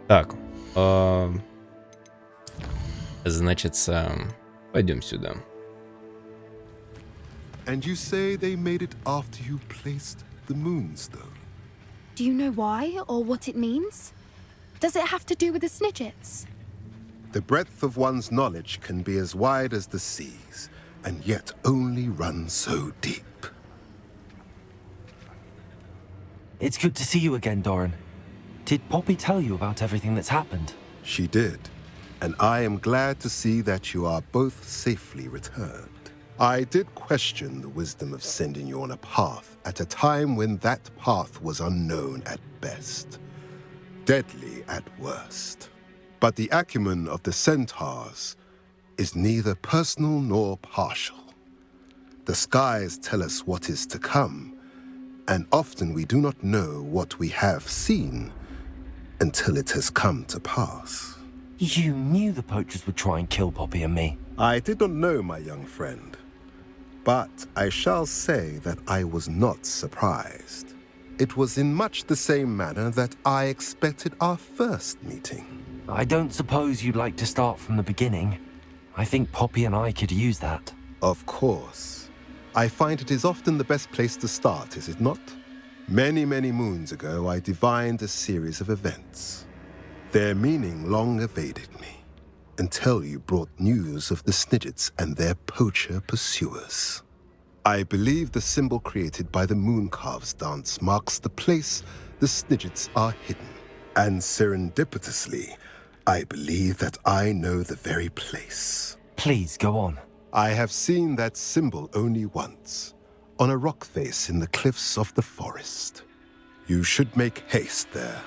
Так. Значит, пойдем сюда. And you say they made it after you placed the moonstone? Do you know why or what it means? Does it have to do with the Snidgets? The breadth of one's knowledge can be as wide as the seas, and yet only run so deep. It's good to see you again, Doran. Did Poppy tell you about everything that's happened? She did, and I am glad to see that you are both safely returned. I did question the wisdom of sending you on a path at a time when that path was unknown at best, deadly at worst. But the acumen of the centaurs is neither personal nor partial. The skies tell us what is to come, and often we do not know what we have seen until it has come to pass. You knew the poachers would try and kill Poppy and me. I did not know, my young friend, but I shall say that I was not surprised. It was in much the same manner that I expected our first meeting. I don't suppose you'd like to start from the beginning. I think Poppy and I could use that. Of course. I find it is often the best place to start, is it not? Many, many moons ago, I divined a series of events. Their meaning long evaded me, until you brought news of the Snidgets and their poacher pursuers. I believe the symbol created by the Mooncalves dance marks the place the Snidgets are hidden. And serendipitously, I believe that I know the very place. Please, go on. I have seen that symbol only once, on a rock face in the cliffs of the forest. You should make haste there.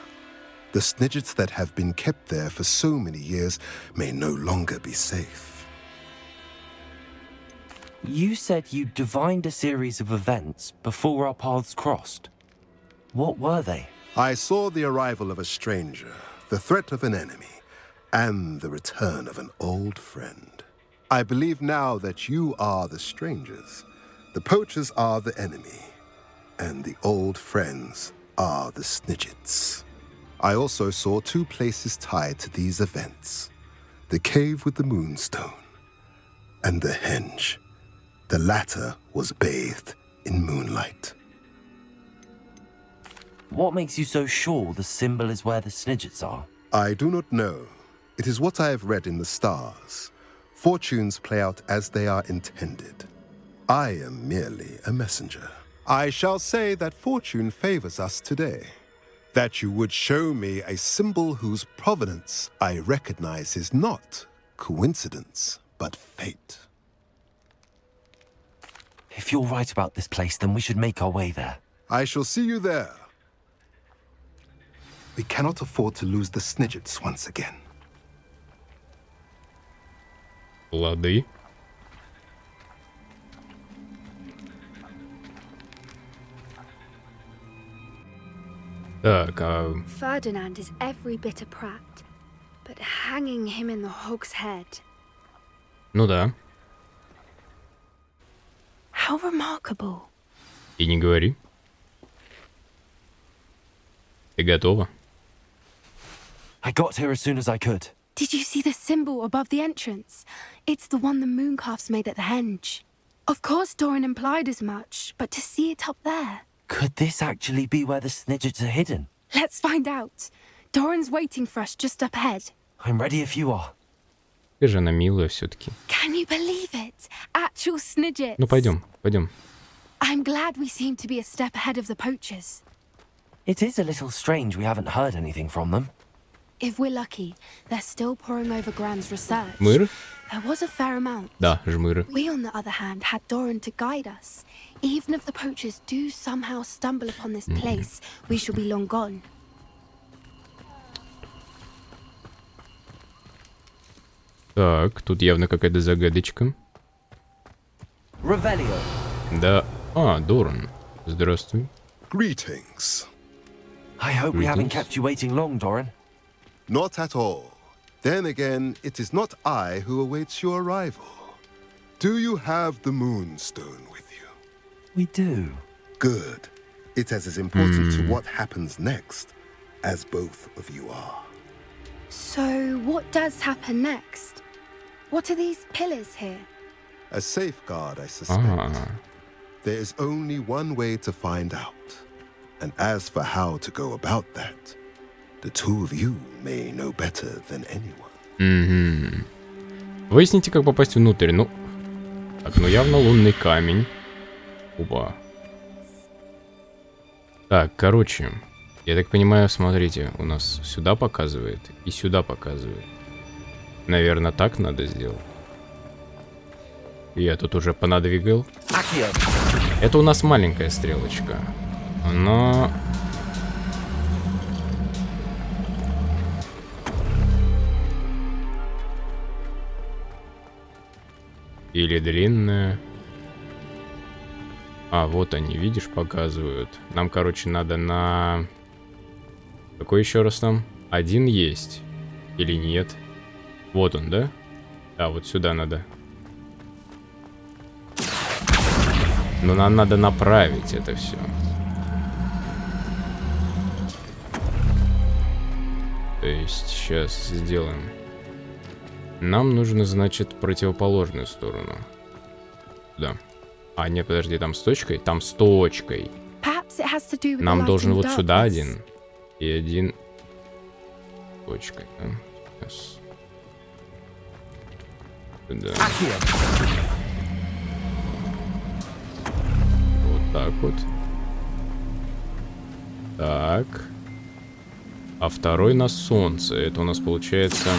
The Snidgets that have been kept there for so many years may no longer be safe. You said you divined a series of events before our paths crossed. What were they? I saw the arrival of a stranger, the threat of an enemy, and the return of an old friend. I believe now that you are the strangers, the poachers are the enemy, and the old friends are the Snidgets. I also saw two places tied to these events. The cave with the moonstone, and the henge. The latter was bathed in moonlight. What makes you so sure the symbol is where the Snidgets are? I do not know. It is what I have read in the stars. Fortunes play out as they are intended. I am merely a messenger. I shall say that fortune favors us today. That you would show me a symbol whose provenance I recognize is not coincidence, but fate. If you're right about this place, then we should make our way there. I shall see you there. We cannot afford to lose the Snidgets once again. Лады. Так, Ferdinand is every bit a prat, but hanging him in the hog's head. ну да. How remarkable. И не говори. Ты готова? I got here as soon as I could. Did you see the symbol above the entrance? It's the one the Mooncalves made at the henge. Of course Doran implied as much, but to see it up there... Could this actually be where the Snidgets are hidden? Let's find out. Doran's waiting for us just up ahead. I'm ready if you are. Какая же она милая все-таки. Can you believe it? Actual Snidgets. Ну пойдем, пойдем. I'm glad we seem to be a step ahead of the poachers. It is a little strange we haven't heard anything from them. If we're lucky, they're still poring over Gran's research. Жмыр? There was a fair amount. Да, жмыры. We, on the other hand, had Doran to guide us. Even if the poachers do somehow stumble upon this place, we shall be long gone. Так, тут явно какая-то загадочка. Revelio. Да. Доран. Здравствуй. Greetings. I hope we haven't Greetings. kept you waiting long, Doran. Not at all. Then again, it is not I who awaits your arrival. Do you have the moonstone with you? We do. Good. It is as important to what happens next as both of you are. So, what does happen next? What are these pillars here? A safeguard, I suspect. There is only one way to find out. And as for how to go about that, the two of you may know better than anyone. Выясните, как попасть внутрь. Ну, так, ну явно лунный камень. Опа. Так, короче, я так понимаю, смотрите, у нас сюда показывает и сюда показывает. Наверное, так надо сделать. Я тут уже понадвигал. Это у нас маленькая стрелочка. Но... Или длинная. А, вот они, видишь, показывают. Нам, короче, надо на... Какой еще раз там? Один есть. Или нет? Вот он, да? Да, вот сюда надо. Но нам надо направить это все. То есть сейчас сделаем. Нам нужно, значит, противоположную сторону. Да. А, нет, подожди, там с точкой? Там с точкой. Нам должен вот сюда один. И один... Точкой, да? Сейчас. Сюда. Вот так вот. Так. А второй на солнце. Это у нас получается...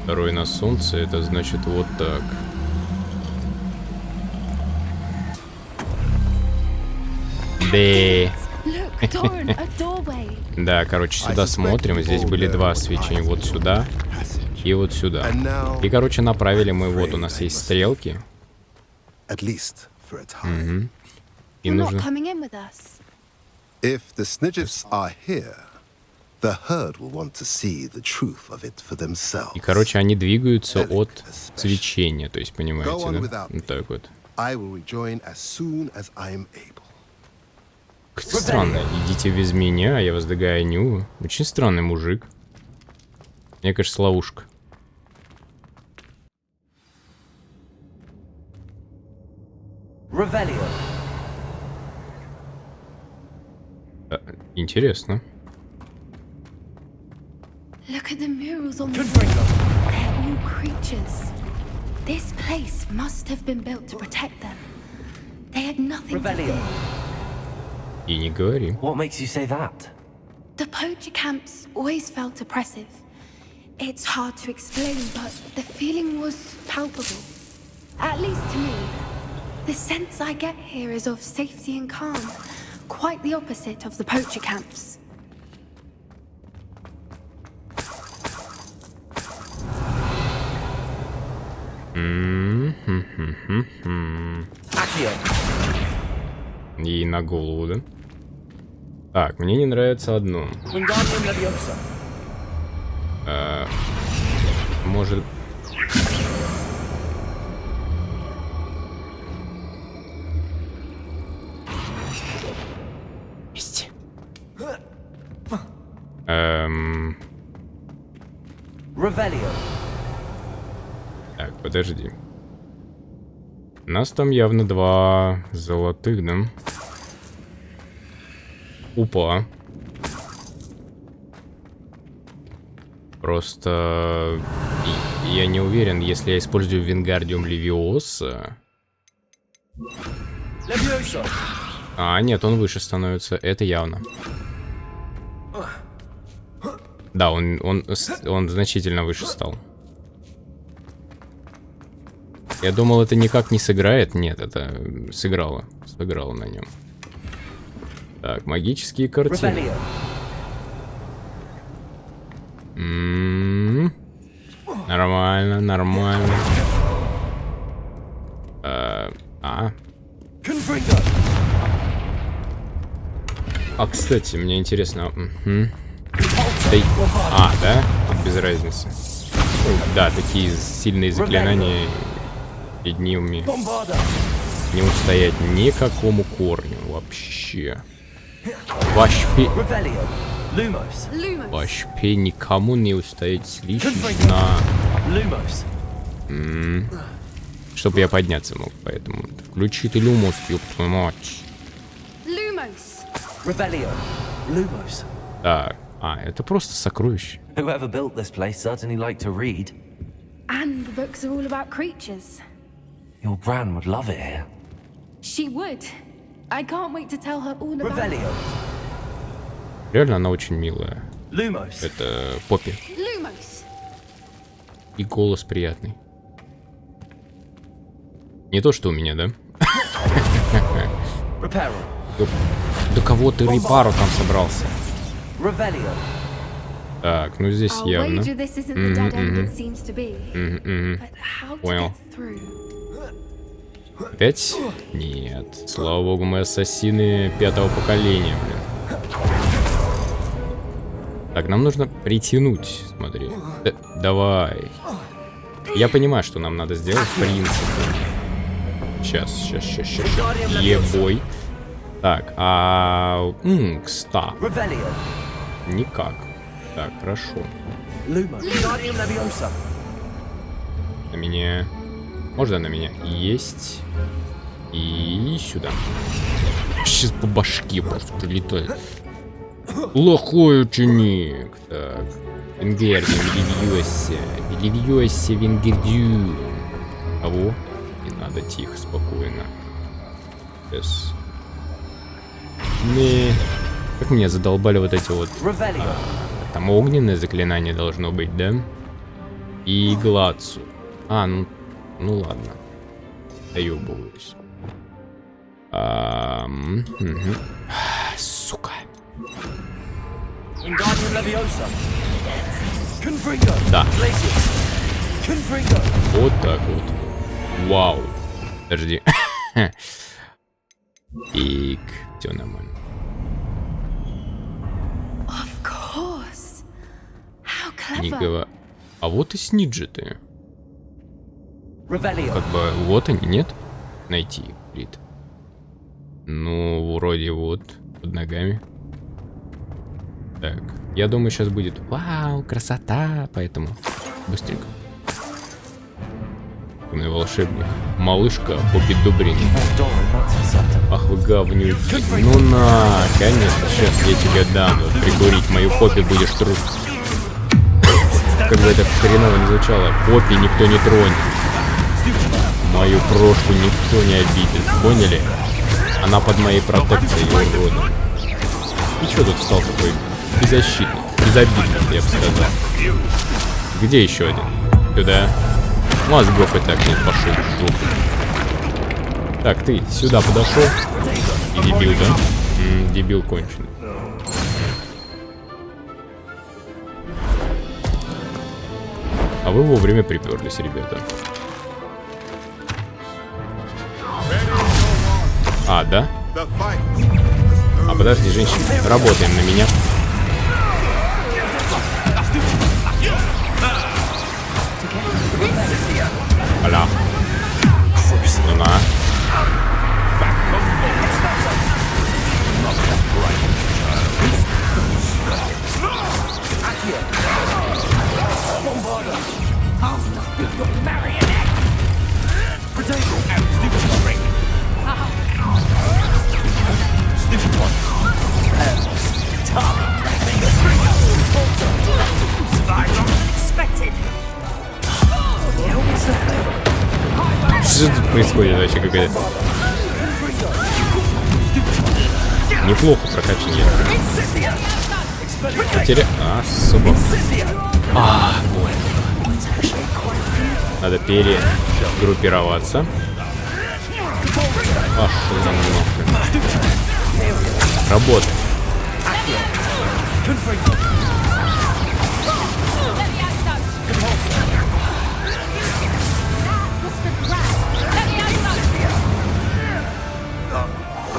Второй на солнце, это значит вот так. Да, короче, сюда смотрим. Здесь были два свечения. Вот сюда и вот сюда. И, короче, направили мы. Вот у нас есть стрелки. И нужно... И, короче, они двигаются от свечения. То есть, понимаете, да? Вот так вот. Как-то странно. Идите без меня, я вас догоню. Очень странный мужик. Мне кажется, ловушка. Интересно. Look at the murals on the wall. They're all creatures. This place must have been built to protect them. They had nothing to fear. И не говори. What makes you say that? The poacher camps always felt oppressive. It's hard to explain, but the feeling was palpable. At least to me. The sense I get here is of safety and calm. Quite the opposite of the poacher camps. И на голову, да? Так, мне не нравится одно. Может... Есть. Так, подожди. У нас там явно два золотых, да? Упа. Просто... Я не уверен, если я использую Вингардиум Левиоса... А, нет, он выше становится. Это явно. Да, он значительно выше стал. Я думал, это никак не сыграет. Нет, это сыграло. Сыграло на нем. Так, магические картины. Нормально, нормально. Кстати, мне интересно. Да? Без разницы. Да, такие сильные заклинания. Перед ними не устоять никакому корню вообще. Lumos. Вообще никому не устоять слишком Lumos. Чтобы я подняться мог, поэтому включи ты люмос, ёб твою мать. Lumos. Revelio. Lumos. Так, это просто сокровище. Whoever built this place certainly liked to read. And the books are all about creatures. Your Gran would love it here. She would. I can't wait to tell her all about it. Revelio. Реально она очень милая. Lumos. Это Поппи. Lumos. И голос приятный. Не то, что у меня, да? Reparo. Да кого ты репару там собрался? Revelio. Так, ну здесь I'll явно. wager this isn't the dead end it seems to be. But how to Понял. get through? Опять? Нет. Слава богу, мы ассасины 5-го поколения, блин. Так, нам нужно притянуть, смотри. Давай. Я понимаю, что нам надо сделать, в принципе. Сейчас. Ебой. Так, кста. Revelio. Никак. Так, хорошо. Lumos. Wingardium Leviosa. На меня... Можно на меня? Есть. И сюда. Сейчас по башке просто прилетает. Плохой ученик. Так. Вингердиум, Левиося, Вингердиум. Кого? Не надо, тихо, спокойно. Сейчас. Как меня задолбали вот эти вот... Там огненное заклинание должно быть, да? И глацу. Ну ладно. Доебываюсь. Сука. Да. Вот так вот. Вау. Подожди. И все нормально. Of course. How Не clever. говори. А вот и сниджеты. Revelio. Как бы вот они, нет? Найти, говорит. Ну, вроде вот, под ногами. Так, я думаю, сейчас будет вау, красота, поэтому быстренько. Умный волшебник. Малышка Поппи Дубрин. Ах вы говнюки. Ну на, конечно, сейчас я тебе дам. Вот, прикурить мою Поппи будешь труд. Как бы это хреново не звучало. Поппи никто не тронет. Мою крошку никто не обидит. Поняли? Она под моей протекцией, уродом. И чё тут встал такой беззащитный? Безобидный, я бы сказал. Где еще один? Сюда. Мозгов и так нет, пошел. Так, ты сюда подошел. И дебил, да? Дебил конченый. А вы вовремя приперлись, ребята. Да? Подожди, женщина. Работаем на меня. Аля. Ну-на. Что тут происходит вообще какая-то? Неплохо прокачанные. Потеря... особо. Больно. Надо перегруппироваться. Что за нахрен? Работа.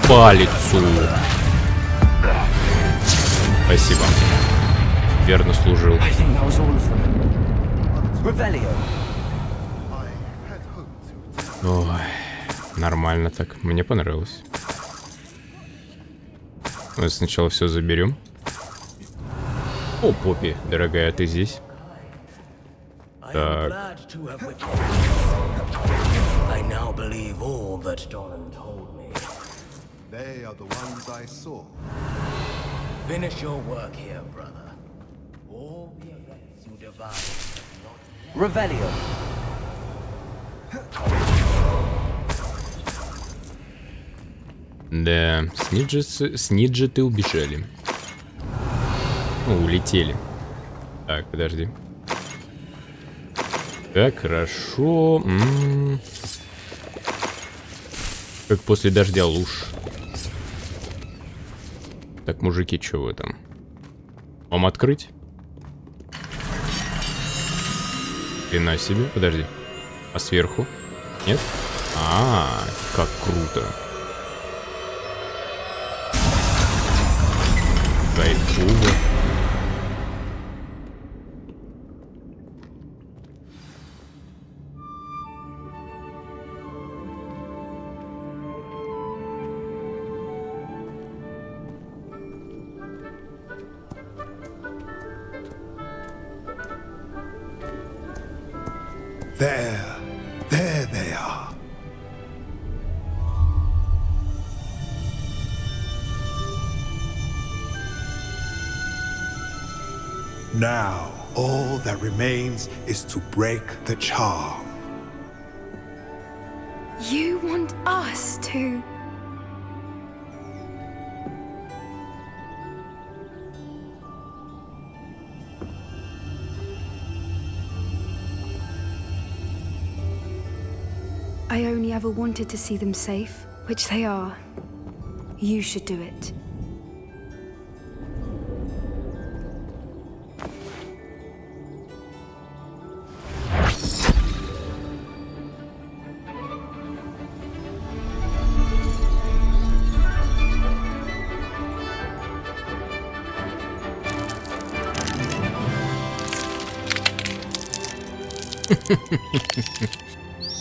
По лицу. Спасибо. Верно служил. Ой, нормально так. Мне понравилось. Мы сначала все заберем. О, Поппи, дорогая, ты здесь? Так. I now believe all that Doran told me. They are the ones I saw. Finish your work here, brother. All the events you devised. Revelio. Да, сниджеты убежали. Ну, улетели. Так, подожди. Так, хорошо. Как после дождя луж. Так, мужики, что вы там? Вам открыть? Хрена себе, подожди. А сверху? Нет? Как круто. Кайфово. There they are. Now, all that remains is to break the charm. You want us to... I only ever wanted to see them safe, which they are. You should do it.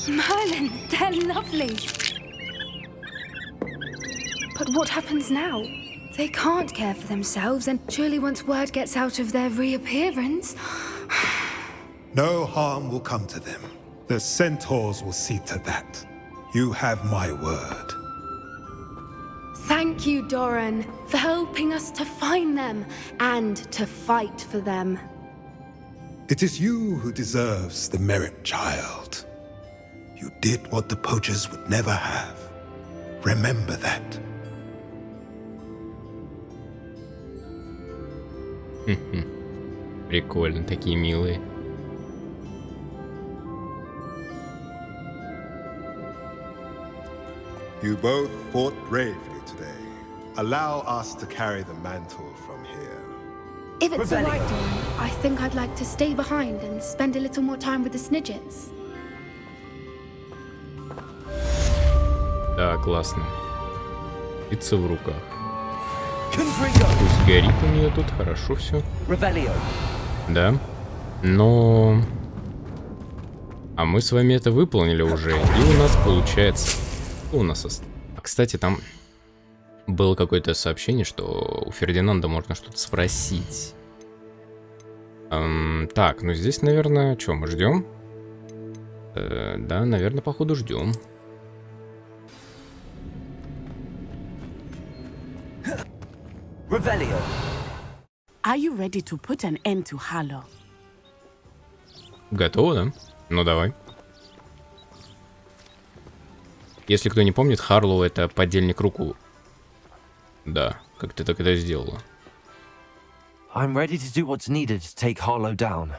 Merlin, they're lovely. But what happens now? They can't care for themselves, and surely once word gets out of their reappearance... No harm will come to them. The centaurs will see to that. You have my word. Thank you, Doran, for helping us to find them and to fight for them. It is you who deserves the merit, child. You did what the poachers would never have. Remember that. Прикольно, такие милые. You both fought bravely today. Allow us to carry the mantle from here. If it's all right, Doran, I think I'd like to stay behind and spend a little more time with the Snidgets. Да, классно. Птица в руках. Пусть горит у нее тут, хорошо все. Да. Но... А мы с вами это выполнили уже. И у нас получается... У нас... Кстати, там было какое-то сообщение, что у Фердинанда можно что-то спросить. Так, ну здесь, наверное... Что, мы ждем? Да, наверное, походу ждем. Revelio. Are you ready to put an end to Harlow? Готово, да? Ну давай. Если кто не помнит, Харлоу — это подельник руку. Да, как ты так это сделала. I'm ready to do what's needed to take Harlow down.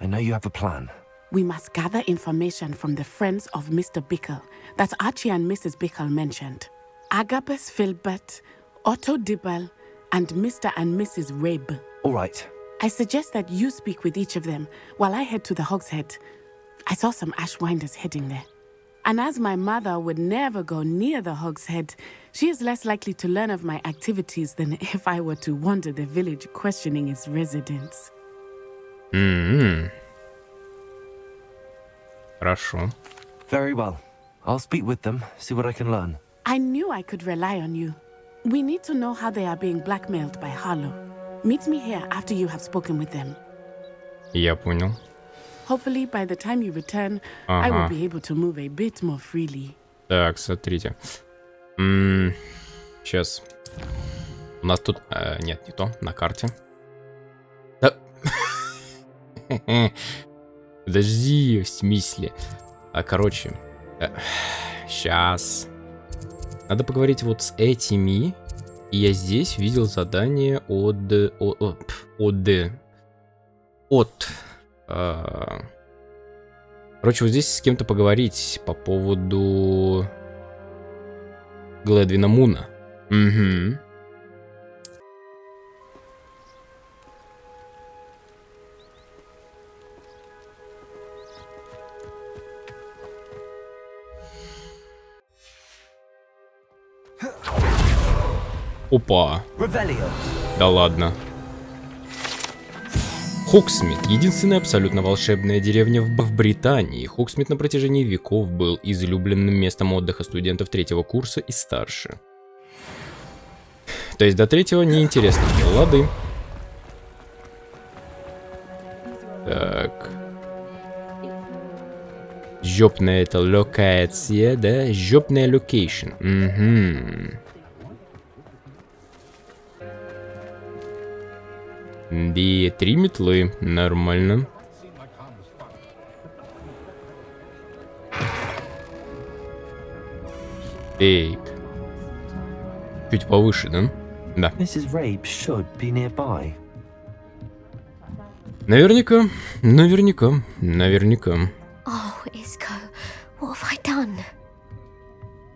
I know you have a plan. We must gather information from the friends of Mr. Bickle that Archie and Mrs. Bickle mentioned. Agabus Filbert, Otto Dibblom, and Mr. and Mrs. Rabe. All right. I suggest that you speak with each of them while I head to the Hogshead. I saw some Ashwinders heading there. And as my mother would never go near the Hogshead, she is less likely to learn of my activities than if I were to wander the village questioning its residents. Хорошо. Very well. I'll speak with them, see what I can learn. I knew I could rely on you. We need to know how they are being blackmailed by Harlow. Meet me here after you have spoken with them. Я понял. Hopefully, by the time you return, I will Ага. be able to move a bit more freely. Так, смотрите. Сейчас. У нас тут... нет, не то. На карте. Да. Подожди, в смысле? Короче. Сейчас. Надо поговорить вот с этими. И я здесь видел задание Короче, вот здесь с кем-то поговорить по поводу Гледвина Муна. Угу. Опа. Да ладно. Хогсмид – единственная абсолютно волшебная деревня в Британии. Хогсмид на протяжении веков был излюбленным местом отдыха студентов третьего курса и старше. То есть до третьего неинтересно. Лады. Так. Жопная это локация, да? Жопная локейшн. Угу. Да, 3 метлы. Нормально. Эй. Чуть повыше, да? Да. Mrs. Rabe should be nearby. Наверняка. Наверняка. Oh, Isco, what have I done?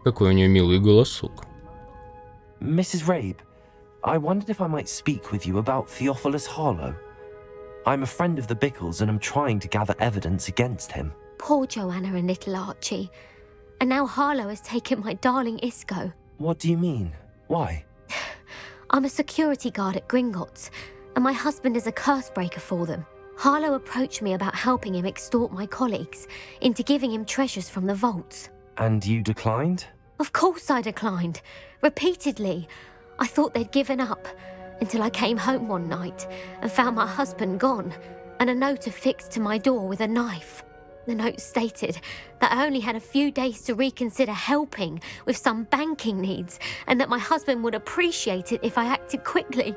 Какой у нее милый голосок. Mrs. Rabe, I wondered if I might speak with you about Theophilus Harlow. I'm a friend of the Bickles and I'm trying to gather evidence against him. Poor Joanna and little Archie. And now Harlow has taken my darling Isco. What do you mean? Why? I'm a security guard at Gringotts, and my husband is a curse breaker for them. Harlow approached me about helping him extort my colleagues into giving him treasures from the vaults. And you declined? Of course I declined. Repeatedly. I thought they'd given up, until I came home one night and found my husband gone, and a note affixed to my door with a knife. The note stated that I only had a few days to reconsider helping with some banking needs, and that my husband would appreciate it if I acted quickly.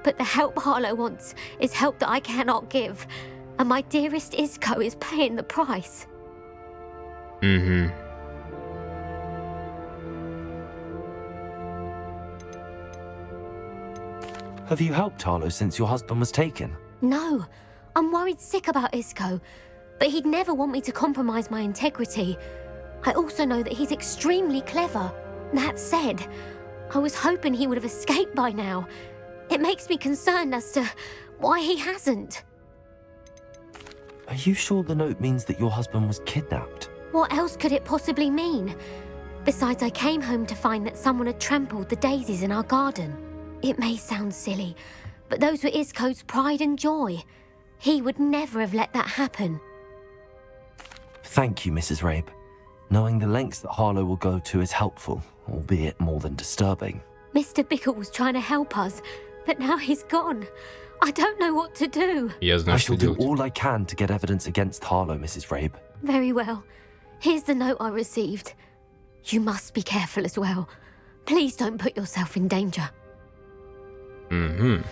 But the help Harlow wants is help that I cannot give, and my dearest Isco is paying the price. Угу. Have you helped Harlow since your husband was taken? No, I'm worried sick about Isco, but he'd never want me to compromise my integrity. I also know that he's extremely clever. That said, I was hoping he would have escaped by now. It makes me concerned as to why he hasn't. Are you sure the note means that your husband was kidnapped? What else could it possibly mean? Besides, I came home to find that someone had trampled the daisies in our garden. It may sound silly, but those were Isco's pride and joy. He would never have let that happen. Thank you, Mrs. Rabe. Knowing the lengths that Harlow will go to is helpful, albeit more than disturbing. Mr. Bickle was trying to help us, but now he's gone. I don't know what to do. Я I знаю, что shall do делать. all I can to get evidence against Harlow, Mrs. Rabe. Very well. Here's the note I received. You must be careful as well. Please don't put yourself in danger. Угу.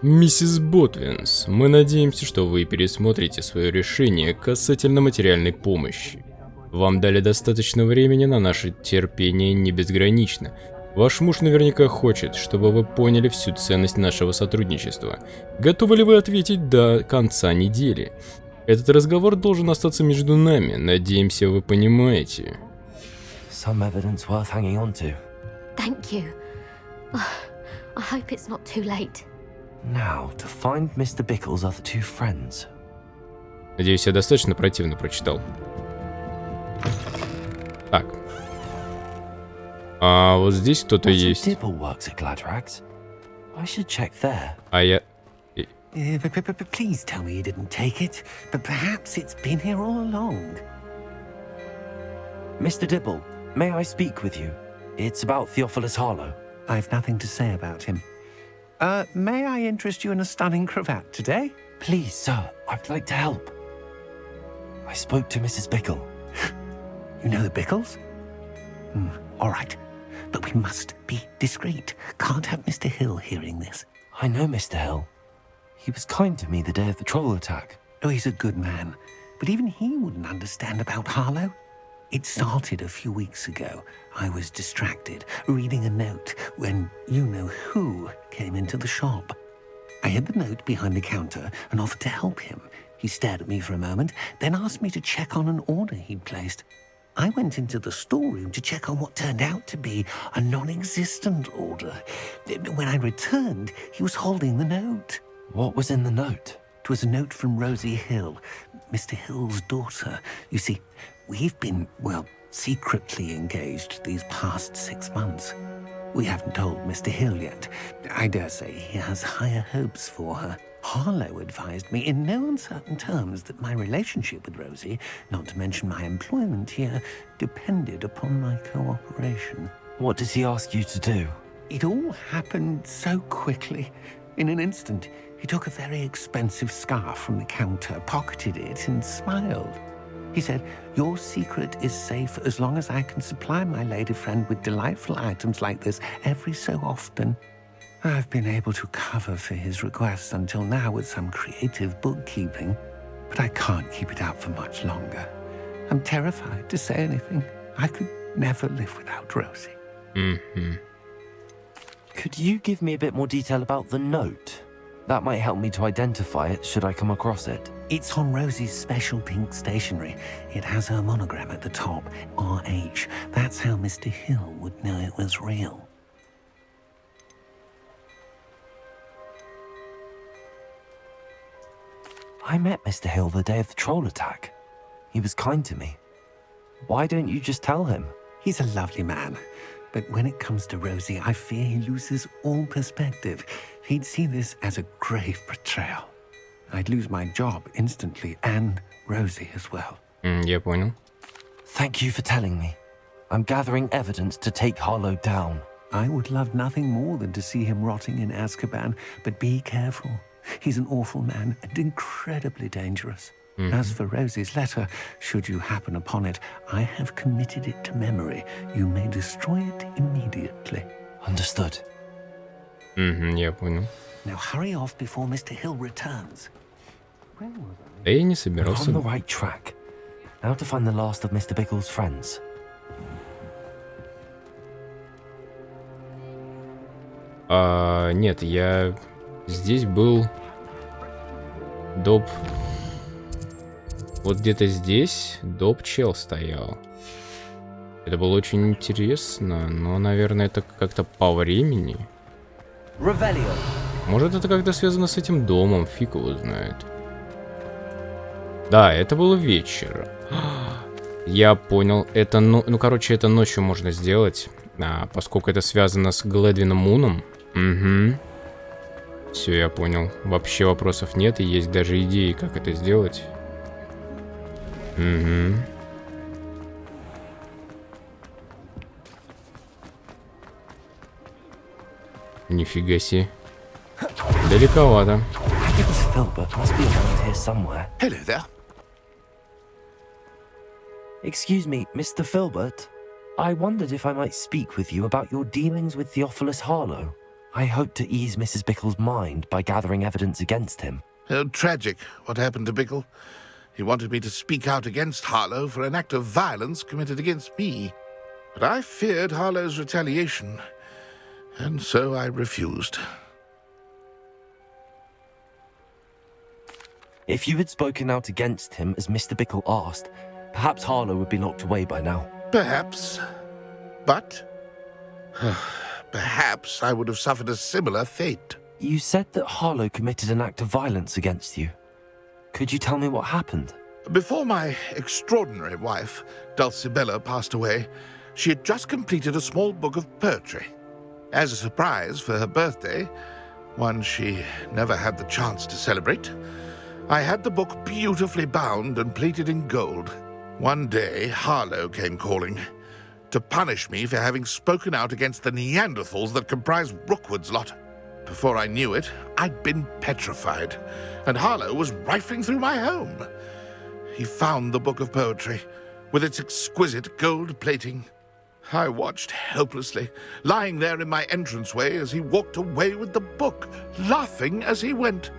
Миссис Ботвинс, мы надеемся, что вы пересмотрите свое решение касательно материальной помощи. Вам дали достаточно времени, но наше терпение не безгранично. Ваш муж наверняка хочет, чтобы вы поняли всю ценность нашего сотрудничества. Готовы ли вы ответить до конца недели? Этот разговор должен остаться между нами. Надеемся, вы понимаете. Some evidence worth hanging on to. Thank you. I hope it's not too late. Now, to find Mr. Bickle's other two friends. Надеюсь, я достаточно противно прочитал. Так. А вот здесь кто-то Otto есть. Dibble works at Gladrags. I should check there. А я... Please tell me you didn't take it, but perhaps it's been here all along. Mr. Dibble, may I speak with you? It's about Theophilus Harlow. I've nothing to say about him. May I interest you in a stunning cravat today? Please, sir, I'd like to help. I spoke to Mrs. Bickle. You know the Bickles? All right. But we must be discreet. Can't have Mr. Hill hearing this. I know Mr. Hill. He was kind to me the day of the troll attack. Oh, he's a good man. But even he wouldn't understand about Harlow. It started a few weeks ago. I was distracted, reading a note, when you-know-who came into the shop. I hid the note behind the counter and offered to help him. He stared at me for a moment, then asked me to check on an order he'd placed. I went into the storeroom to check on what turned out to be a non-existent order. When I returned, he was holding the note. What was in the note? It was a note from Rosie Hill, Mr. Hill's daughter. You see, we've been, secretly engaged these past 6 months. We haven't told Mr. Hill yet. I dare say he has higher hopes for her. Harlow advised me in no uncertain terms that my relationship with Rosie, not to mention my employment here, depended upon my cooperation. What did he ask you to do? It all happened so quickly. In an instant, he took a very expensive scarf from the counter, pocketed it, and smiled. He said, "Your secret is safe as long as I can supply my lady friend with delightful items like this every so often." I've been able to cover for his requests until now with some creative bookkeeping, but I can't keep it up for much longer. I'm terrified to say anything. I could never live without Rosie. Could you give me a bit more detail about the note? That might help me to identify it should I come across it. It's on Rosie's special pink stationery. It has her monogram at the top, RH. That's how Mr. Hill would know it was real. I met Mr. Hill the day of the troll attack. He was kind to me. Why don't you just tell him? He's a lovely man. But when it comes to Rosie, I fear he loses all perspective. He'd see this as a grave betrayal. I'd lose my job instantly, and Rosie as well. Я понял. Thank you for telling me. I'm gathering evidence to take Harlow down. I would love nothing more than to see him rotting in Azkaban, but be careful. He's an awful man and incredibly dangerous. As for Rosie's letter, should you happen upon it, I have committed it to memory. You may destroy it immediately. Understood. Я понял. Now hurry off before Mr. Hill returns. Where was I? Да я не We're собирался. on the right track. Now to find the last of Mr. Bickle's friends. Нет, я здесь был доп. Вот где-то здесь доп-чел стоял. Это было очень интересно, но, наверное, это как-то по времени. Может, это как-то связано с этим домом, фиг его знает. Да, это было вечер. Я понял. Это, короче, это ночью можно сделать, поскольку это связано с Глэдвином Муном. Все, я понял. Вообще вопросов нет, и есть даже идеи, как это сделать. Нифига себе. Далековато. It was Filbert. Must be around here somewhere. Hello there. Excuse me, Mr. Filbert. I wondered if I might speak with you about your dealings with Theophilus Harlow. I hope to ease Mrs. Bickle's mind by gathering evidence against him. Oh, tragic what happened to Bickle. He wanted me to speak out against Harlow for an act of violence committed against me. But I feared Harlow's retaliation, and so I refused. If you had spoken out against him as Mr. Bickle asked, perhaps Harlow would be locked away by now. Perhaps. But perhaps I would have suffered a similar fate. You said that Harlow committed an act of violence against you. Could you tell me what happened? Before my extraordinary wife, Dulcibella, passed away, she had just completed a small book of poetry. As a surprise for her birthday, one she never had the chance to celebrate, I had the book beautifully bound and plated in gold. One day, Harlow came calling to punish me for having spoken out against the Neanderthals that comprise Rookwood's lot. Before I knew it, I'd been petrified, and Harlow was rifling through my home. He found the book of poetry, with its exquisite gold plating. I watched helplessly, lying there in my entranceway as he walked away with the book, laughing as he went.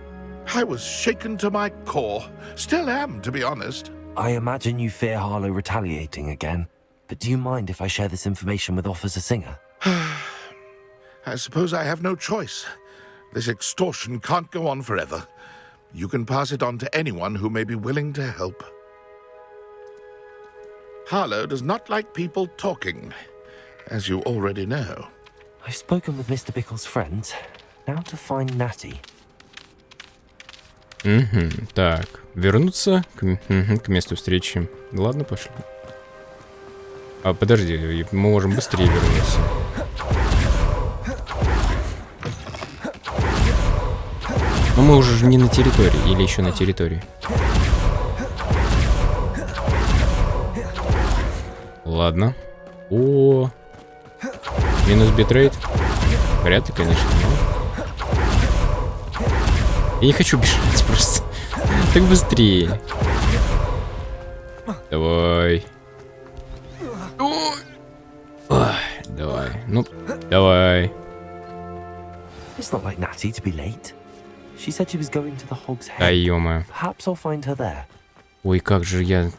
I was shaken to my core. Still am, to be honest. I imagine you fear Harlow retaliating again, but do you mind if I share this information with Officer Singer? I suppose I have no choice. This extortion can't go on forever. You can pass it on to anyone who may be willing to help. Harlow does not like people talking, as you already know. I've spoken with Mr. Bickle's friends. Now to find Natty. Так, вернуться к месту встречи. Ладно, пошли. А, подожди, мы можем быстрее вернуться. Но мы уже не на территории, или еще на территории. Ладно. О, минус битрейт. Вряд ли, конечно, но... Я не хочу бежать просто. Так быстрее. Давай. Ой, давай. Ну, давай. It's not like Natty to be late. She said she was going to the Hog's Head. Да ё-моё. Perhaps I'll find her there. Ой, как же я...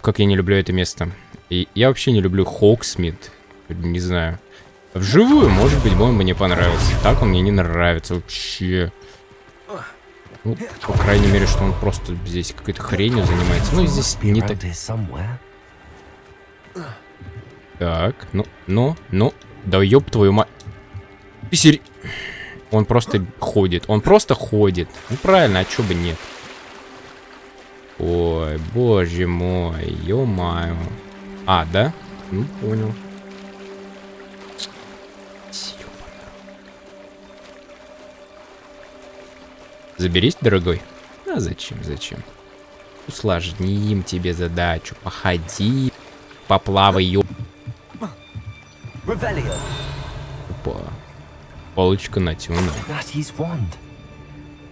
Как я не люблю это место. И я вообще не люблю Хогсмид. Не знаю. Вживую, может быть, он мне понравился. Так он мне не нравится вообще. Ну, по крайней мере, что он просто здесь какой-то хренью занимается. Ну, здесь не так. Так, ну. Да ёб твою мать. Он просто ходит. Он просто ходит. Ну, правильно, а чё бы нет? Ой, боже мой, ё-моё. А, да? Ну, понял. Заберись, дорогой. А зачем? Усложним тебе задачу. Походи, поплавай, ё... Опа. Палочка натюна. Natty's wand.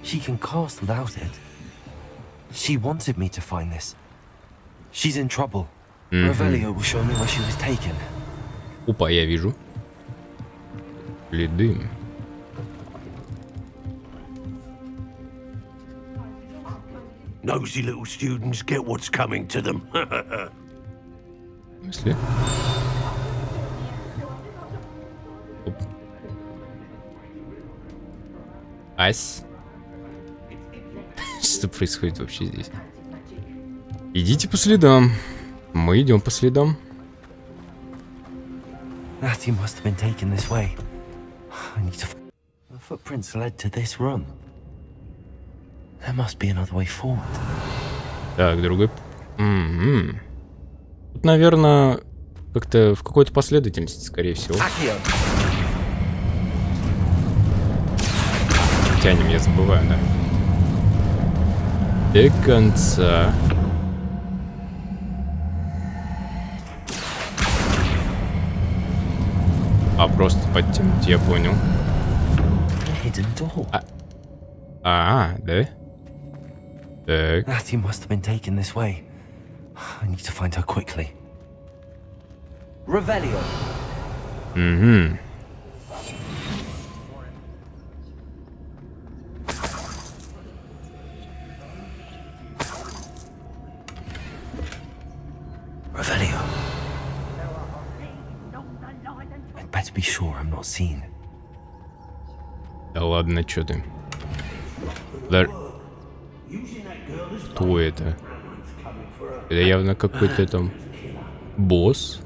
She can cast without it. She wanted me to find this. She's in trouble. Revelio will show me where she was taken. Опа, я вижу. Следы. Nosy little students get what's coming to them. В смысле? Оп. Ась. Что происходит вообще здесь? Идите по следам. Мы идем по следам. Natty must have been taken this way. I need to... The footprints led to this room. There must be another way forward. Так, другой... Тут, наверное, как-то в какой-то последовательности, скорее всего. Тянем, я забываю, да. До конца. А просто подтянуть, я понял. Да? Так. Natty must have been taken this way. I need to find her quickly. Revelio. Revelio. I'd better be sure I'm not seen. Да ладно, чё ты? Да... Кто это? Это явно какой-то там босс.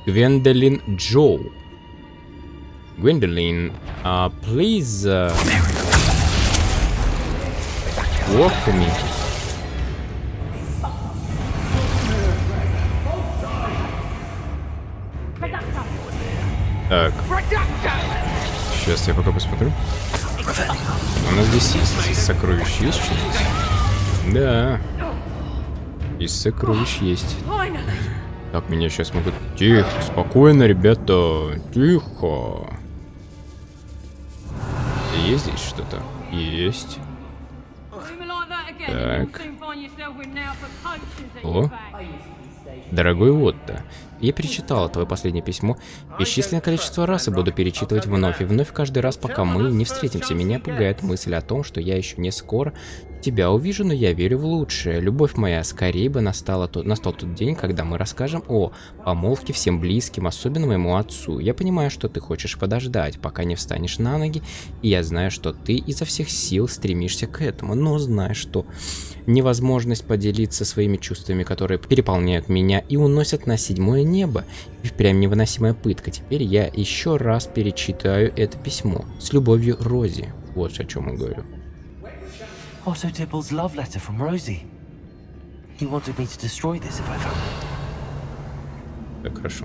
Гвендолин Чжоу. Гвендолин, please work for me. Так. Сейчас я пока посмотрю. У нас здесь есть сокровища, есть что-нибудь? Да. Из сокровищ есть. Так, меня сейчас могут... Тихо, спокойно, ребята. Тихо. Есть здесь что-то? Есть. Так. О. Дорогой Отто, я перечитала твое последнее письмо бесчисленное количество раз и буду перечитывать вновь и вновь каждый раз, пока мы не встретимся. Меня пугает мысль о том, что я еще не скоро тебя увижу, но я верю в лучшее. Любовь моя, скорее бы настал тот день, когда мы расскажем о помолвке всем близким, особенно моему отцу. Я понимаю, что ты хочешь подождать, пока не встанешь на ноги, и я знаю, что ты изо всех сил стремишься к этому, но знай, что невозможность поделиться своими чувствами, которые переполняют меня и уносят на седьмое небо, и впрямь невыносимая пытка. Теперь я еще раз перечитаю это письмо. С любовью, Рози. Вот о чем я говорю. Otto Dibble's love letter from Rosie. He wanted me to destroy this if I found it. Так, хорошо.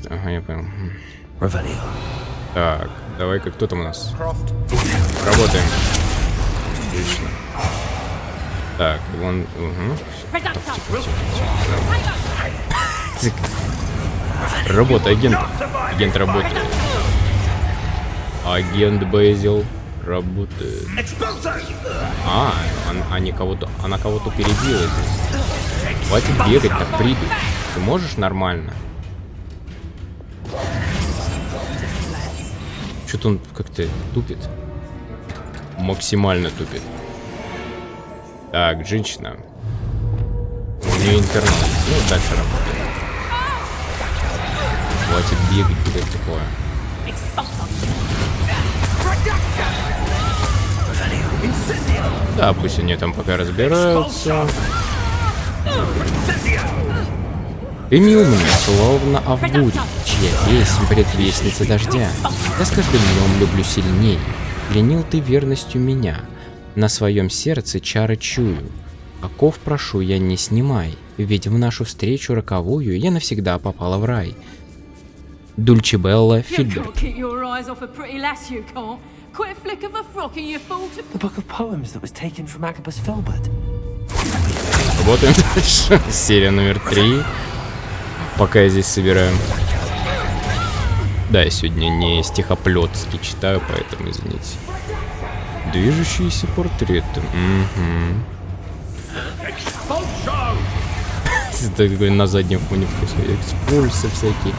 Ага, я понял. Так, давай-ка, кто там у нас? Работаем. Отлично. Так, вон... Угу. Работа, агент. Агент работает. Агент Бэйзил работает. А, она кого-то перебила здесь. Хватит бегать, так прыгай. Ты можешь нормально? Что-то он как-то тупит. Максимально тупит. Так, женщина. У нее интернет. Ну, дальше работает. Хватит бегать, блядь, такое. Да, пусть они там пока разбираются. Ты неумный, словно Авгурий, чья песнь предвестница дождя. Я с каждым днем люблю сильней. Пленил ты верностью меня. На своем сердце чары чую. Оков прошу я не снимай, ведь в нашу встречу роковую я навсегда попала в рай. Дульчебелла Филберт. The book of poems that was taken from Agabus Filbert. Работаем дальше. Серия номер 3. Пока я здесь собираю. Да, я сегодня не стихоплетски читаю, поэтому извините. Движущиеся портреты. Это такой на заднем фоне происходит. Экспульсы всякие.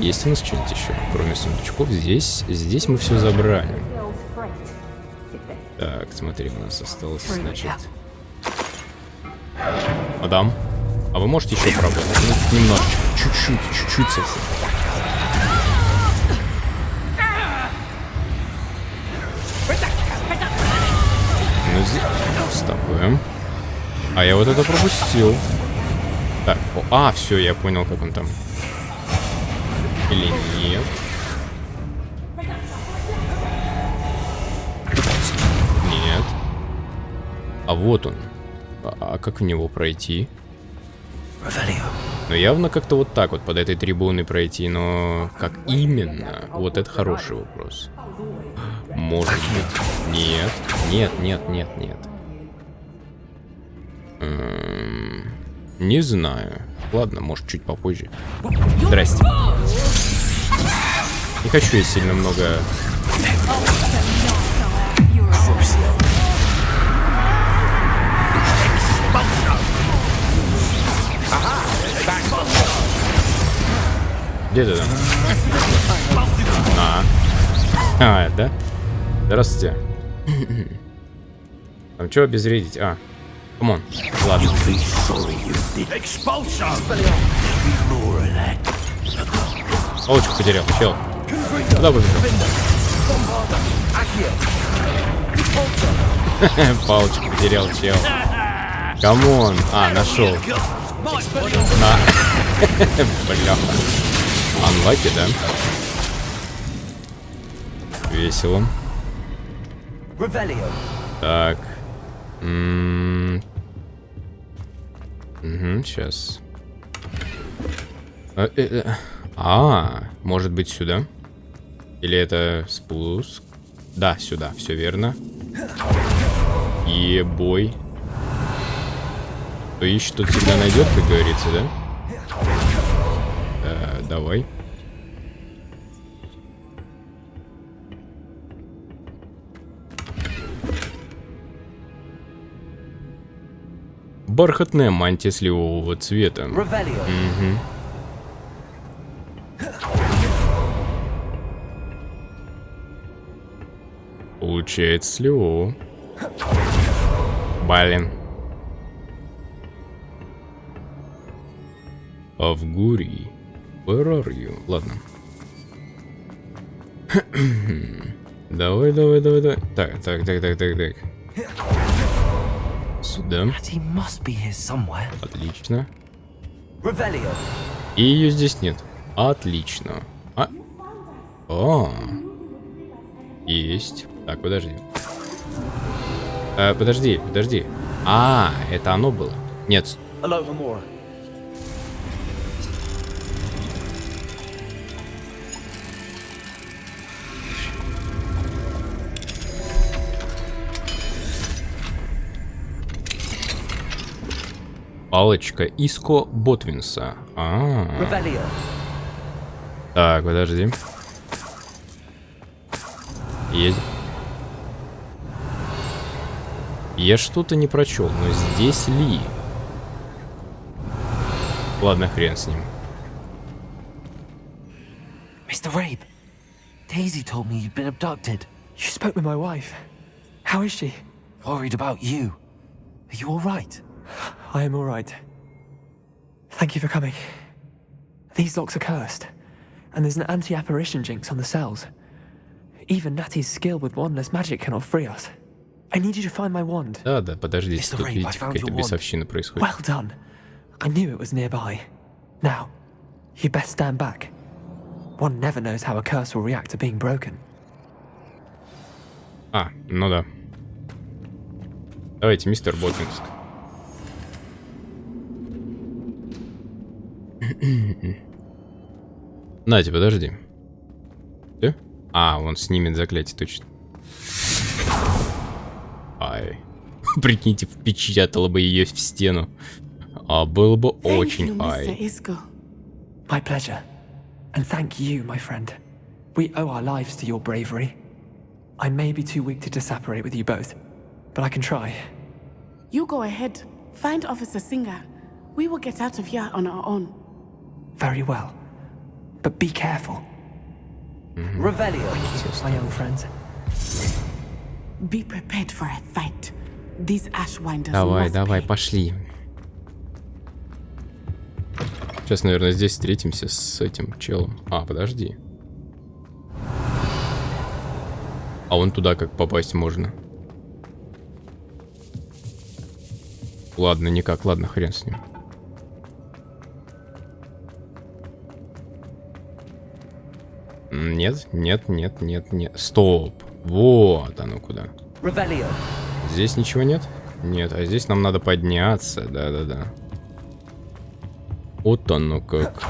Есть у нас что-нибудь еще, кроме сундучков? Здесь мы все забрали. Так, смотри, у нас осталось, значит... Мадам, а вы можете еще пробовать? Ну, немножечко, чуть-чуть совсем. Ну, здесь... Стопы. А я вот это пропустил. Так, все, я понял, как он там. Или нет? Нет. А вот он. А как в него пройти? Ну, явно как-то вот так вот под этой трибуной пройти, но как именно? Вот это хороший вопрос. Может быть. Нет. Нет. Не знаю. Ладно, может, чуть попозже. Здрасте. Не хочу я сильно много... Где ты там? Да? Здравствуйте. Там что обезвредить? Камон. Ладно. Палочку потерял, чел. Куда побежал? Палочку потерял, чел. Камон. Нашел. На. Бля. Анлаки, да? Весело. Так. Сейчас. Может быть сюда? Или это спуск? Да, сюда, все верно. Ебой. Кто ищет, тот всегда найдет, как говорится, да? Давай. Бархатная мантия сливового цвета. Угу. Получается сливового. Блин. Авгурий. Where are you? Ладно. Давай. Так. Сюда. Отлично. И ее здесь нет. Отлично. Есть. Так, подожди. Подожди. Это оно было? Нет. Палочка Дейзи Ботвинса. Так, подожди. Есть. Я что-то не прочел, но здесь ли? Ладно, хрен с ним. Mr. Rabe, Daisy told me you'd been abducted. You spoke with my wife. How is she? Worried about you. Are you all right? I am all right. Thank you for coming. These locks are cursed, and there's an anti-apparition jinx on the cells. Even Natty's skill with wandless magic cannot free us. I need you to find my wand. Да, подождите, тут видите, какая-то бесовщина происходит. Well done. I knew it was nearby. Now, you best stand back. One never knows how a curse will react to being broken. Ну да. Давайте, мистер Ботвинс. Надя, подожди. Ты? Он снимет заклятие, точно. Прикиньте, впечатала бы ее в стену. Было бы очень My pleasure. And thank you, my friend. We owe our lives to your bravery. I may be too weak to disapparate with you both, but I can try. You go ahead. Find Officer Singer. We will get out of here on our own. Very well. But be careful. Revelio, my young friends. Be prepared for a fight. These Ashwinders Давай, пошли. Сейчас, наверное, здесь встретимся с этим челом. Подожди. Вон туда как попасть можно. Ладно, никак, ладно, хрен с ним. Нет. Стоп. Вот оно куда. Здесь ничего нет? Нет, а здесь нам надо подняться. Да. Вот оно как.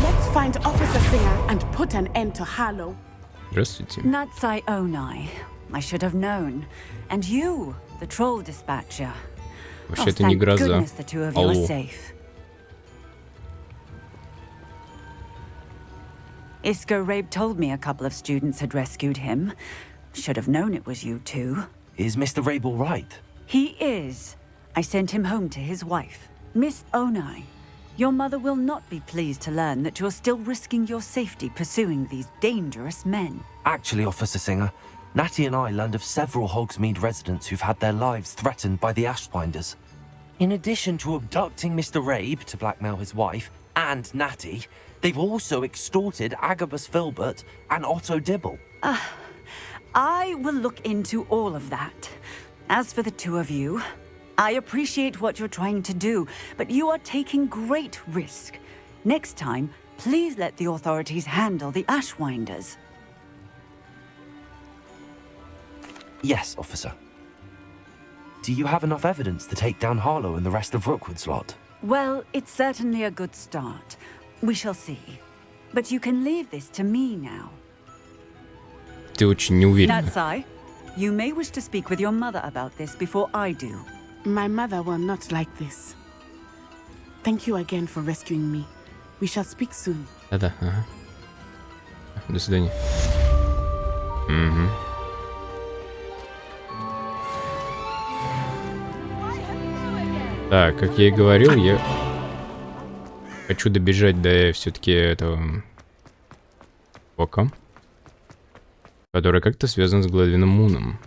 Let's find Officer Singer and put an end to Harlow. Здравствуйте. Натсай Онай. I should have known. And you, the troll dispatcher. Вообще это не гроза. Алло. Isco Rabe told me a couple of students had rescued him. Should have known it was you two. Is Mr. Rabe all right? He is. I sent him home to his wife. Miss Onai, your mother will not be pleased to learn that you're still risking your safety pursuing these dangerous men. Actually, Officer Singer, Natty and I learned of several Hogsmid residents who've had their lives threatened by the Ashwinders. In addition to abducting Mr. Rabe to blackmail his wife and Natty, they've also extorted Agabus Filbert and Otto Dibblom. I will look into all of that. As for the two of you, I appreciate what you're trying to do, but you are taking great risk. Next time, please let the authorities handle the Ashwinders. Yes, officer. Do you have enough evidence to take down Harlow and the rest of Rookwood's lot? Well, it's certainly a good start. We shall see. But you can leave this to me now. Ты очень неуверенна. Natsai, you may wish to speak with your mother about this before I do. My mother will not like this. Thank you again for rescuing me. We shall speak soon. Да-да, ага. До свидания. Угу. Так, как я и говорил, я хочу добежать до все-таки этого Кубока, который как-то связан с Гладвином Муном.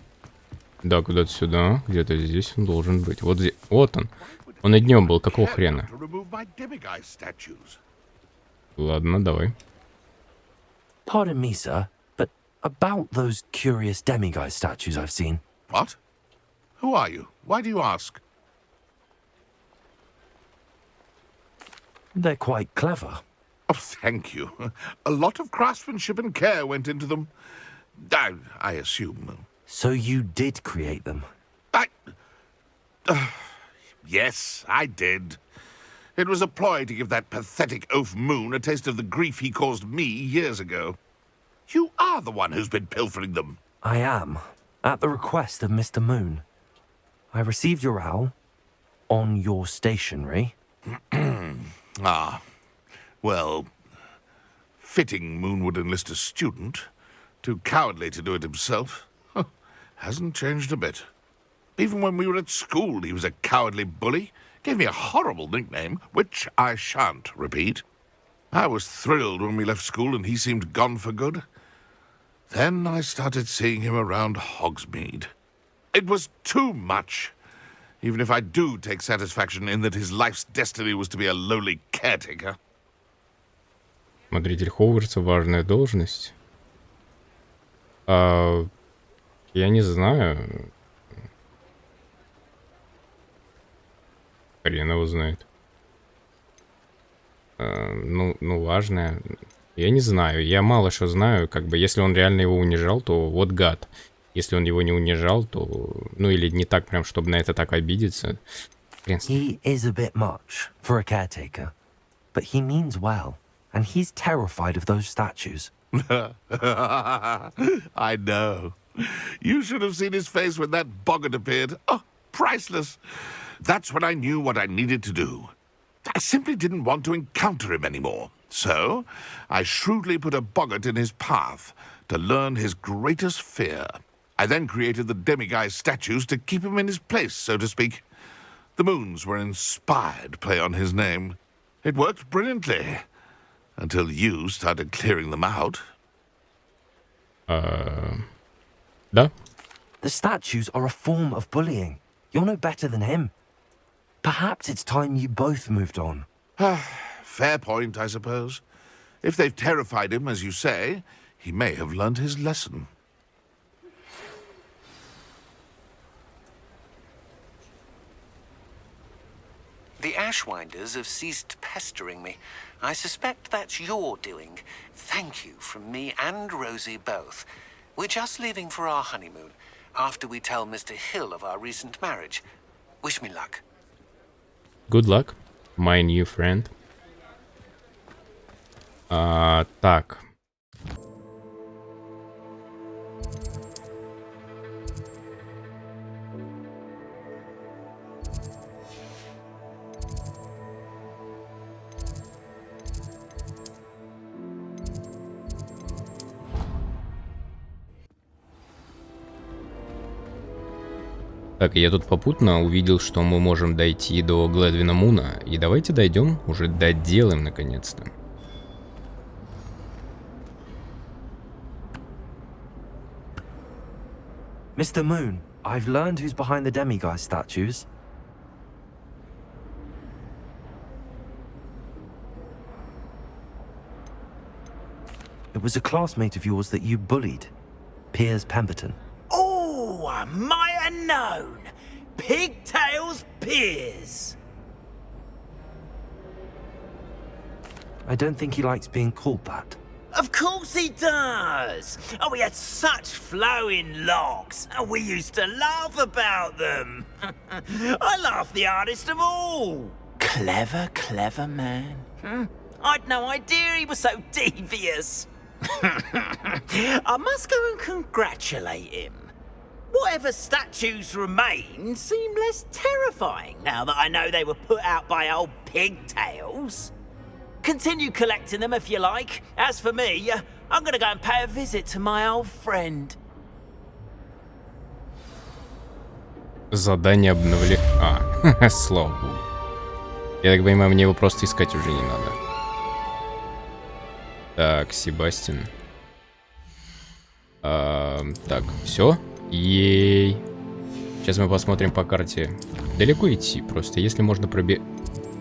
Да, куда-то сюда, где-то здесь он должен быть. Вот здесь, вот он. Он и днем был, какого хрена? Ладно, давай. Pardon me, sir, but about those curious demiguise statues I've seen. What? Who are you? Why do you ask? They're quite clever. Oh, thank you. A lot of craftsmanship and care went into them. I assume. So you did create them? Yes, I did. It was a ploy to give that pathetic oaf Moon a taste of the grief he caused me years ago. You are the one who's been pilfering them. I am, at the request of Mr. Moon. I received your owl on your stationery. Ah, well, fitting Moon would enlist a student. Too cowardly to do it himself. Hasn't changed a bit. Even when we were at school, he was a cowardly bully. Gave me a horrible nickname, which I shan't repeat. I was thrilled when we left school and he seemed gone for good. Then I started seeing him around Hogsmid. It was too much. Even if I do take satisfaction in that his life's destiny was to be a lowly caretaker. Смотритель Хогвартса, важная должность. Я не знаю. Хрен его знает. Ну, важное. Я не знаю. Я мало что знаю. Как бы, если он реально его унижал, то вот гад. Если он его не унижал, то... Ну, или не так прям, чтобы на это так обидеться. He is a bit much for a caretaker. But he means well. And he's terrified of those statues. I know. You should have seen his face when that boggart appeared. Oh, priceless. That's when I knew what I needed to do. I simply didn't want to encounter him anymore. So, I shrewdly put a boggart in his path to learn his greatest fear. I then created the demiguise statues to keep him in his place, so to speak. The moons were an inspired play on his name. It worked brilliantly. Until you started clearing them out. Да? The statues are a form of bullying. You're no better than him. Perhaps it's time you both moved on. Fair point, I suppose. If they've terrified him, as you say, he may have learned his lesson. The Ashwinders have ceased pestering me. I suspect that's your doing. Thank you from me and Rosie both. We're just leaving for our honeymoon, after we tell Mr. Hill of our recent marriage. Wish me luck. Good luck, my new friend. Так. Так, я тут попутно увидел, что мы можем дойти до Гладвина Муна. И давайте дойдем, уже доделаем наконец-то. Mr. Moon, I've learned who's behind the demiguise statues. It was a classmate of yours that you bullied, Piers Pemberton. Oh, I might have known. Pigtails Piers. I don't think he likes being called that. Of course he does. Oh, he had such flowing locks, and we used to laugh about them. I laugh the hardest of all. Clever, clever man. I'd no idea he was so devious. I must go and congratulate him. Whatever statues remain seem less terrifying now that I know they were put out by old pigtails. Continue collecting them if you like. As for me, I'm gonna go and pay a visit to my old friend. Задание обновлено. Слава богу. Я так понимаю, мне его просто искать уже не надо. Так, Себастьян. Так, все. Ей. Сейчас мы посмотрим по карте. Далеко идти просто, если можно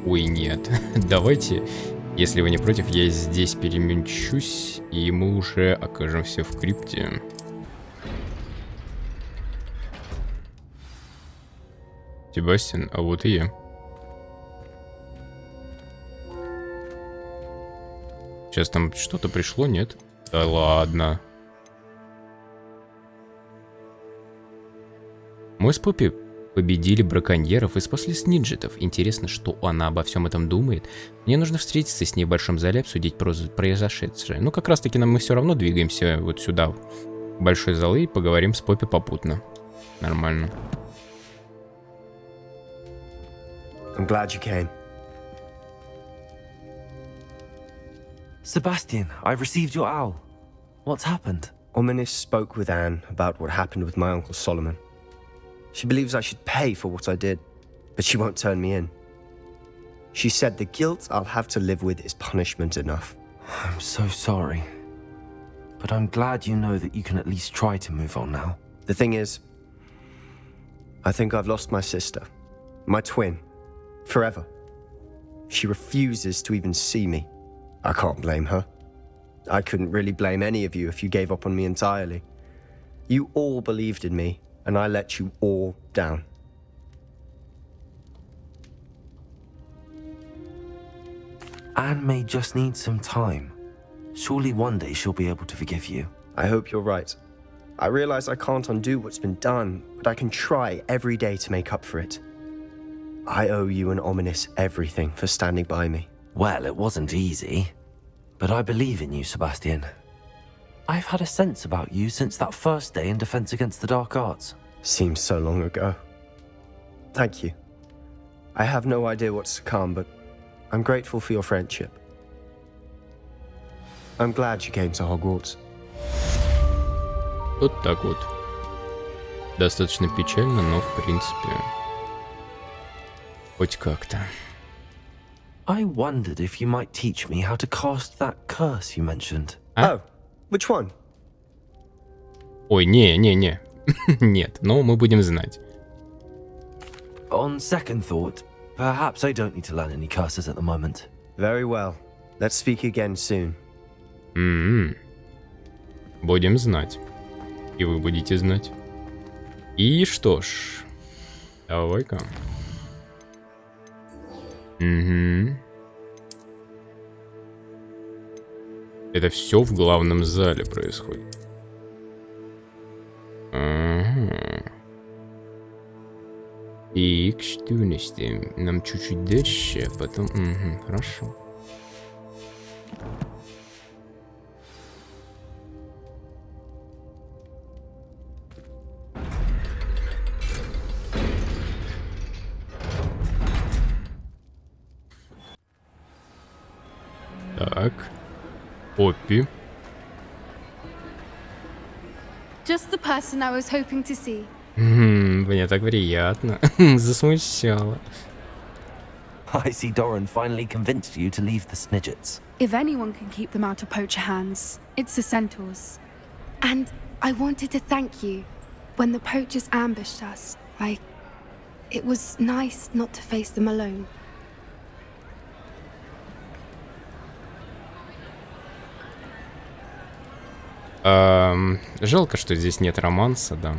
Ой, нет. Давайте, если вы не против, я здесь перемещусь, и мы уже окажемся в крипте. Себастьян, а вот и я. Сейчас там что-то пришло, нет? Да ладно. Мы с Поппи победили браконьеров и спасли снинджитов. Интересно, что она обо всем этом думает. Мне нужно встретиться с ней в большом зале, обсудить произошедшее. Ну, как раз-таки мы все равно двигаемся вот сюда, в большой зал, и поговорим с Поппи попутно. Нормально. I'm glad you came. Sebastian, I've received your owl. What's happened? Ominis spoke with Anne about what happened with my uncle Solomon. She believes I should pay for what I did, but she won't turn me in. She said the guilt I'll have to live with is punishment enough. I'm so sorry. But I'm glad you know that you can at least try to move on now. The thing is, I think I've lost my sister, my twin, forever. She refuses to even see me. I can't blame her. I couldn't really blame any of you if you gave up on me entirely. You all believed in me, and I let you all down. Anne may just need some time. Surely one day she'll be able to forgive you. I hope you're right. I realize I can't undo what's been done, but I can try every day to make up for it. I owe you and Ominis everything for standing by me. Well, it wasn't easy, but I believe in you, Sebastian. I've had a sense about you since that first day in Defense Against the Dark Arts. Seems so long ago. Thank you. I have no idea what's to come, but I'm grateful for your friendship. I'm glad you came to Hogwarts. Вот так вот. Достаточно печально, но в принципе хоть как-то. I wondered if you might teach me how to cast that curse you mentioned. Oh, which one? Ой, не. Нет, но мы будем знать. On second thought, perhaps I don't need to learn any curses at the moment. Very well. Let's speak again soon. Будем знать. И вы будете знать. И что ж, давай-ка. Это все в главном зале происходит. И к штуности. Нам чуть-чуть дальше, а потом... хорошо. Так. Поппи. Just the person I was hoping to see. Мне так приятно. Засмущала. I see Doran finally convinced you to leave the Snidgets. If anyone can keep them out of poacher hands, it's the centaurs. And I wanted to thank you. When the poachers ambushed us, it was nice not to face them alone. Жалко, что здесь нет романса, да.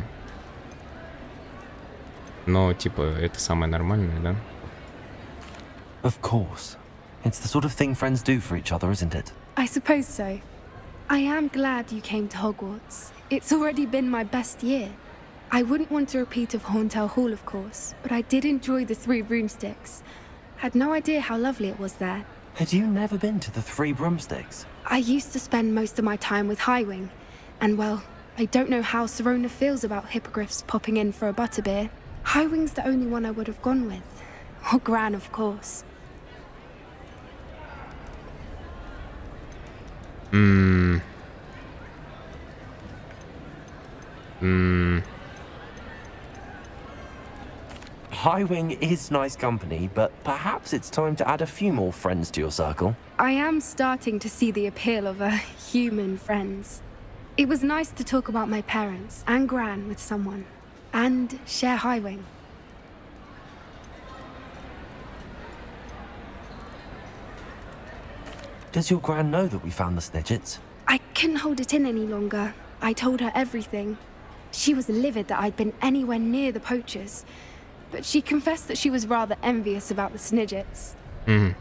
Но, типа, это самое нормальное, да? Of course. It's the sort of thing friends do for each other, isn't it? I suppose so. I am glad you came to Hogwarts. It's already been my best year. I wouldn't want a repeat of Hauntel Hall, of course, but I did enjoy the 3 broomsticks. Had no idea how lovely it was there. Had you never been to the Three Broomsticks? I used to spend most of my time with Highwing, and well, I don't know how Serona feels about hippogriffs popping in for a butterbeer. Highwing's the only one I would have gone with. Or Gran, of course. Highwing is nice company, but perhaps it's time to add a few more friends to your circle. I am starting to see the appeal of human friends. It was nice to talk about my parents and Gran with someone, and share Highwing. Does your Gran know that we found the Snidgets? I couldn't hold it in any longer. I told her everything. She was livid that I'd been anywhere near the poachers, but she confessed that she was rather envious about the Snidgets. I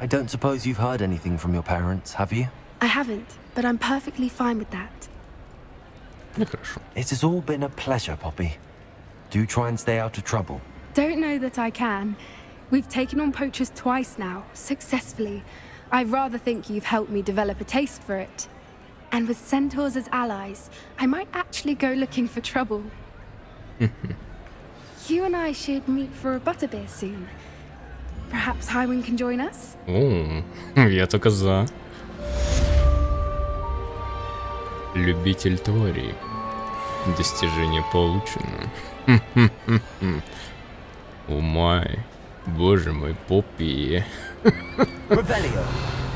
don't suppose you've heard anything from your parents, have you? I haven't, but I'm perfectly fine with that. It has all been a pleasure, Poppy. Do try and stay out of trouble. Don't know that I can. We've taken on poachers twice now, successfully. I rather think you've helped me develop a taste for it. And with centaurs as allies, I might actually go looking for trouble. You and I should meet for a butterbeer soon. Perhaps Highwing can join us? О, я только за. Любитель тварей. Достижение получено. О май. Боже мой, Поппи.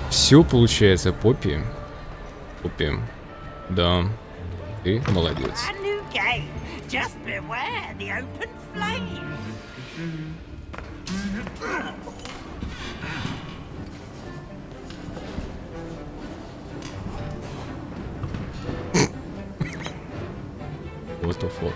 Все получается, Поппи. Поппи. Да. Ты молодец. Just beware the open flame. What the fuck?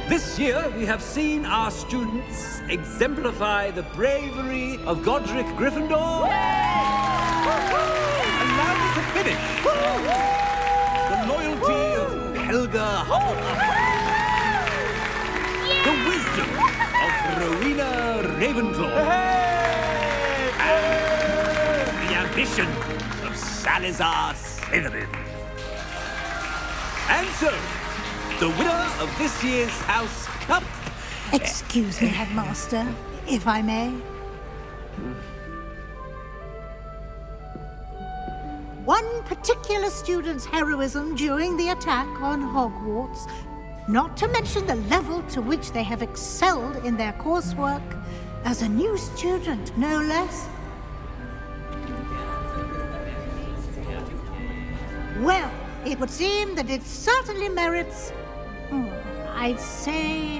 This year, we have seen our students exemplify the bravery of Godric Gryffindor. And now we can finish. The loyalty of Helga Hufflepuff. The wisdom of Rowena Ravenclaw. And the ambition of Salazar Slytherin. And so, the winner of this year's House Cup... Excuse me, Headmaster, if I may. One particular student's heroism during the attack on Hogwarts, not to mention the level to which they have excelled in their coursework, as a new student, no less. Well, it would seem that it certainly merits... I'd say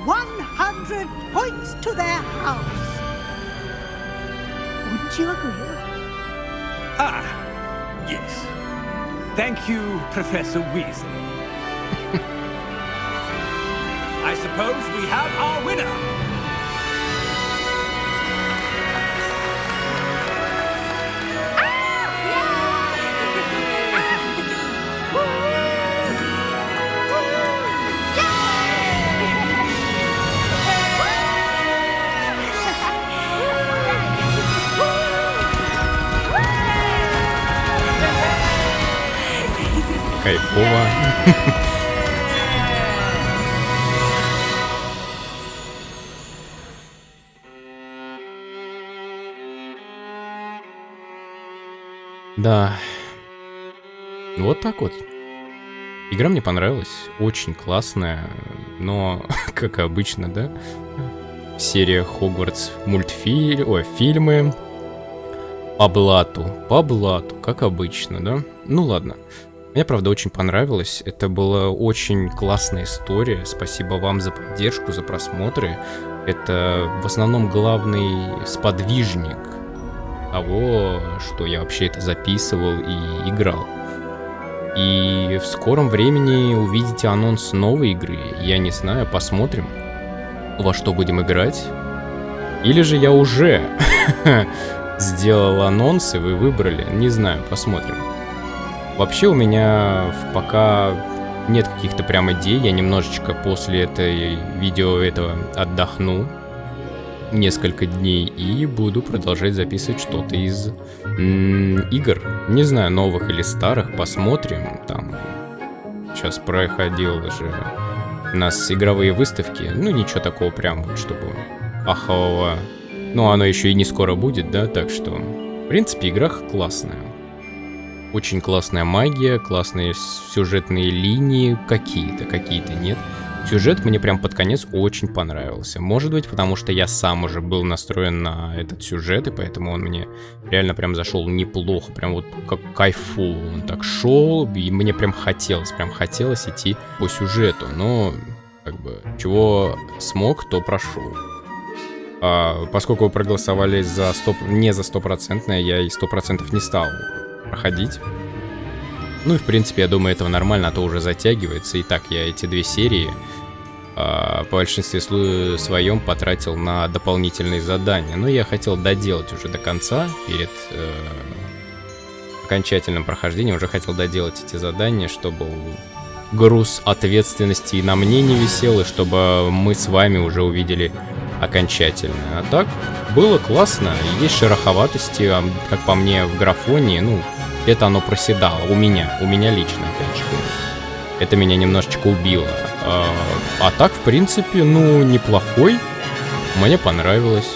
100 points to their house. Wouldn't you agree? Ah, yes. Thank you, Professor Weasley. I suppose we have our winner. Кайфово. Да. Вот так вот. Игра мне понравилась. Очень классная. Но, как обычно, да? Серия Хогвартс фильмы. По блату, как обычно, да? Ну ладно. Мне, правда, очень понравилось. Это была очень классная история. Спасибо вам за поддержку, за просмотры. Это в основном главный сподвижник того, что я вообще это записывал и играл. И в скором времени увидите анонс новой игры. Я не знаю, посмотрим, во что будем играть. Или же я уже сделал анонс, и вы выбрали. Не знаю, посмотрим. Вообще у меня пока нет каких-то прям идей. Я немножечко после этой видео этого отдохну несколько дней и буду продолжать записывать что-то из игр. Не знаю, новых или старых, посмотрим. Там сейчас проходил же у нас игровые выставки. Ну, ничего такого прям, чтобы ахового. Ну, оно еще и не скоро будет, да, так что, в принципе, игра классная. Очень классная магия, классные сюжетные линии, какие-то нет. Сюжет мне прям под конец очень понравился. Может быть, потому что я сам уже был настроен на этот сюжет, и поэтому он мне реально прям зашел неплохо, прям вот как кайфово. Он так шел, и мне прям хотелось идти по сюжету. Но, как бы, чего смог, то прошел. Поскольку вы проголосовали не за 100%, я и 100% не стал проходить. Ну и, в принципе, я думаю, этого нормально, а то уже затягивается. И так, я эти 2 серии по большинстве своем потратил на дополнительные задания. Но я хотел доделать уже до конца, перед окончательным прохождением уже хотел доделать эти задания, чтобы груз ответственности и на мне не висел, и чтобы мы с вами уже увидели окончательно. А так, было классно, есть шероховатости, как по мне, в графоне, ну, это оно проседало, у меня лично, опять же. Это меня немножечко убило. А так, в принципе, ну, неплохой, мне понравилось.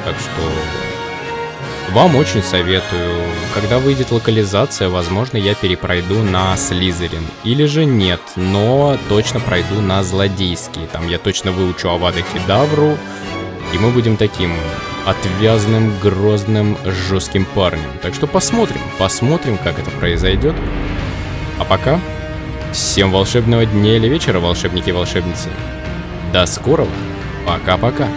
Так что вам очень советую. Когда выйдет локализация, возможно, я перепройду на Слизерин. Или же нет, но точно пройду на злодейский. Там я точно выучу Авада Кедавру, и мы будем таким отвязным, грозным, жестким парнем. Так что посмотрим, как это произойдет. А пока, всем волшебного дня или вечера, волшебники и волшебницы. До скорого. Пока-пока.